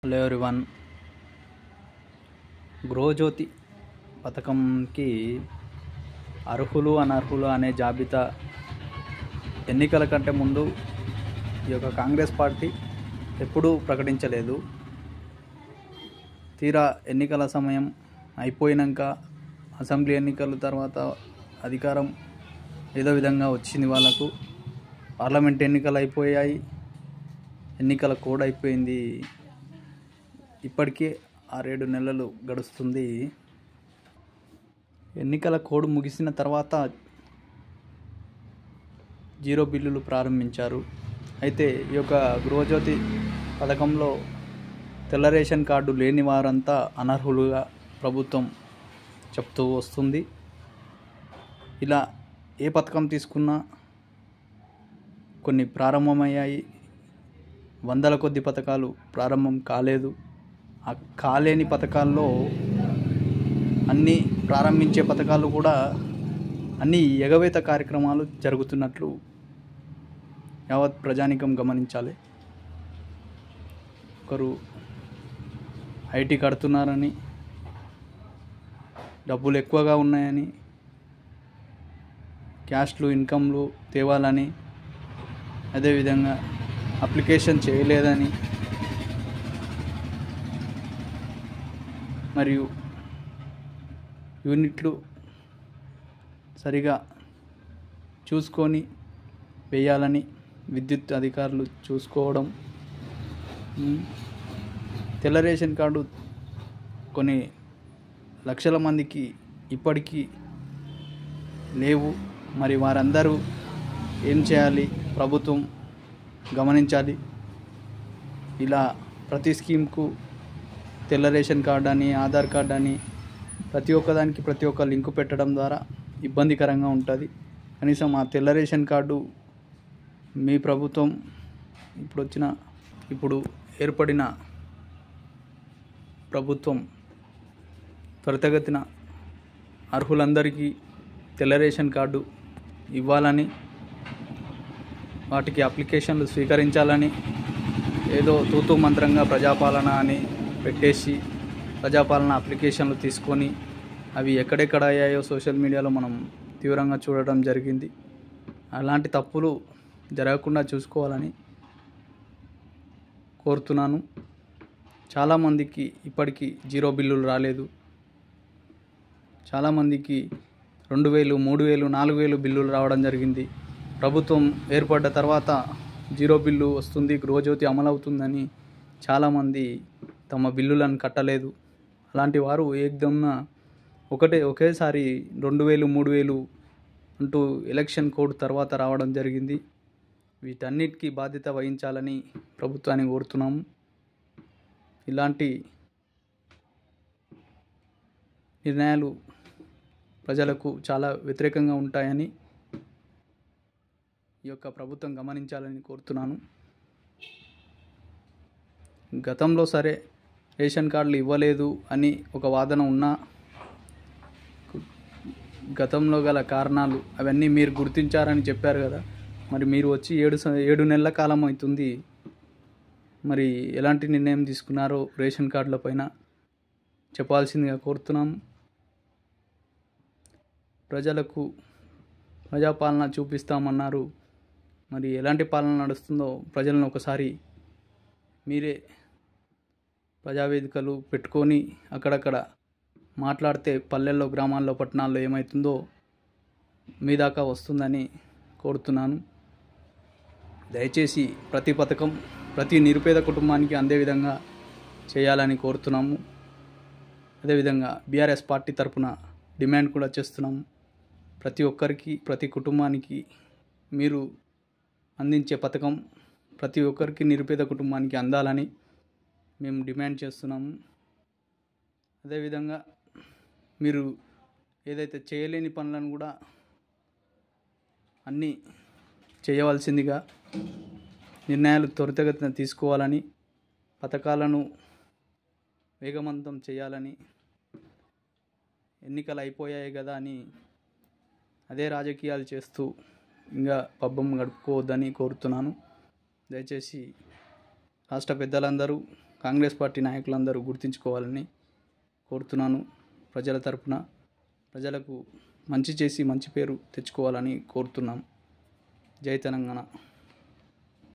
Hello everyone. Gruhajyothi పథకంకి అర్హులు అనర్హులు అనే జాబితా ఎన్నికల కంటే ముందు ఈ యొక్క కాంగ్రెస్ పార్టీ ఎప్పుడూ ప్రకటించలేదు. తీరా ఎన్నికల సమయం అయిపోయినాక అసెంబ్లీ ఎన్నికల తర్వాత అధికారం ఏదో విధంగా వచ్చింది వాళ్ళకు. పార్లమెంట్ ఎన్నికలు అయిపోయాయి, ఎన్నికల కోడ్ అయిపోయింది. ఇప్పటికే 6-7 నెలలు గడుస్తుంది. ఎన్నికల కోడ్ ముగిసిన తర్వాత జీరో బిల్లులు ప్రారంభించారు. అయితే ఈ యొక్క గృహజ్యోతి పథకంలో తెల్ల రేషన్ కార్డు లేని వారంతా అనర్హులుగా ప్రభుత్వం చెప్తూ వస్తుంది. ఇలా ఏ పథకం తీసుకున్నా కొన్ని ప్రారంభమయ్యాయి, వందల కొద్ది పథకాలు ప్రారంభం కాలేదు. ఆ కాలేని పథకాల్లో అన్నీ ప్రారంభించే పథకాలు కూడా అన్నీ ఎగవేత కార్యక్రమాలు జరుగుతున్నట్లు యావత్ ప్రజానికం గమనించాలి. ఒకరు ఐటీ కడుతున్నారని, డబ్బులు ఎక్కువగా ఉన్నాయని, క్యాష్లు ఇన్కమ్లు తేవాలని, అదేవిధంగా అప్లికేషన్ చేయలేదని, మరియు యూనిట్లు సరిగా చూసుకొని వేయాలని విద్యుత్ అధికారులు చూసుకోవడం. తెల్ల రేషన్ కార్డు కొన్ని లక్షల మందికి ఇప్పటికీ లేవు. మరి వారందరూ ఏం చేయాలి? ప్రభుత్వం గమనించాలి. ఇలా ప్రతి స్కీమ్కు తెల్ల రేషన్ కార్డు అని, ఆధార్ కార్డు అని ప్రతి ఒక్కదానికి ప్రతి ఒక్క లింకు పెట్టడం ద్వారా ఇబ్బందికరంగా ఉంటుంది. కనీసం ఆ తెల్ల రేషన్ కార్డు మీ ప్రభుత్వం ఇప్పుడు ఏర్పడిన ప్రభుత్వం త్వరితగతిన అర్హులందరికీ తెల్ల రేషన్ కార్డు ఇవ్వాలని, వాటికి అప్లికేషన్లు స్వీకరించాలని, ఏదో తూతూ మంత్రంగా ప్రజాపాలన అని పెట్టేసి ప్రజాపాలన అప్లికేషన్లు తీసుకొని అవి ఎక్కడెక్కడ అయ్యాయో సోషల్ మీడియాలో మనం తీవ్రంగా చూడటం జరిగింది. అలాంటి తప్పులు జరగకుండా చూసుకోవాలని కోరుతున్నాను. చాలామందికి ఇప్పటికీ జీరో బిల్లులు రాలేదు. చాలామందికి 2000, 3000, 4000 బిల్లులు రావడం జరిగింది. ప్రభుత్వం ఏర్పడ్డ తర్వాత జీరో బిల్లు వస్తుంది, గృహజ్యోతి అమలవుతుందని చాలామంది తమ బిల్లులను కట్టలేదు. అలాంటి వారు ఏకదమ్న ఒకేసారి 2000, 3000 అంటూ ఎలక్షన్ కోడ్ తర్వాత రావడం జరిగింది. వీటన్నిటికీ బాధ్యత వహించాలని ప్రభుత్వాన్ని కోరుతున్నాము. ఇలాంటి నిర్ణయాలు ప్రజలకు చాలా వ్యతిరేకంగా ఉంటాయని ఈ యొక్క ప్రభుత్వం గమనించాలని కోరుతున్నాను. గతంలో సరే రేషన్ కార్డులు ఇవ్వలేదు అని ఒక వాదన ఉన్నా, గతంలో గల కారణాలు అవన్నీ మీరు గుర్తించారని చెప్పారు కదా. మరి మీరు వచ్చి 7 నెలల కాలం అవుతుంది. మరి ఎలాంటి నిర్ణయం తీసుకున్నారో రేషన్ కార్డుల పైన చెప్పాల్సిందిగా కోరుతున్నాం. ప్రజలకు ప్రజాపాలన చూపిస్తామన్నారు. మరి ఎలాంటి పాలన నడుస్తుందో ప్రజలను ఒకసారి మీరే ప్రజావేదికలు పెట్టుకొని అక్కడక్కడ మాట్లాడితే పల్లెల్లో, గ్రామాల్లో, పట్టణాల్లో ఏమవుతుందో మీ దాకా వస్తుందని కోరుతున్నాను. దయచేసి ప్రతి పథకం ప్రతి నిరుపేద కుటుంబానికి అందే విధంగా చేయాలని కోరుతున్నాము. అదేవిధంగా బీఆర్ఎస్ పార్టీ తరఫున డిమాండ్ కూడా చేస్తున్నాము. ప్రతి ఒక్కరికి, ప్రతి కుటుంబానికి మీరు అందించే పథకం ప్రతి ఒక్కరికి, నిరుపేద కుటుంబానికి అందాలని మేము డిమాండ్ చేస్తున్నాము. అదేవిధంగా మీరు ఏదైతే చేయలేని పనులను కూడా అన్నీ చేయవలసిందిగా నిర్ణయాలు త్వరితగతిన తీసుకోవాలని, పథకాలను వేగవంతం చేయాలని, ఎన్నికలు అయిపోయాయి కదా అని అదే రాజకీయాలు చేస్తూ ఇంకా పబ్బం గడుపుకోవద్దని కోరుతున్నాను. దయచేసి రాష్ట్ర పెద్దలందరూ కాంగ్రెస్ పార్టీ నాయకులందరూ గుర్తుంచుకోవాలని కోరుతున్నాను. ప్రజల తరపున ప్రజలకు మంచి చేసి మంచి పేరు తెచ్చుకోవాలని కోరుతున్నాం. జై తెలంగాణ.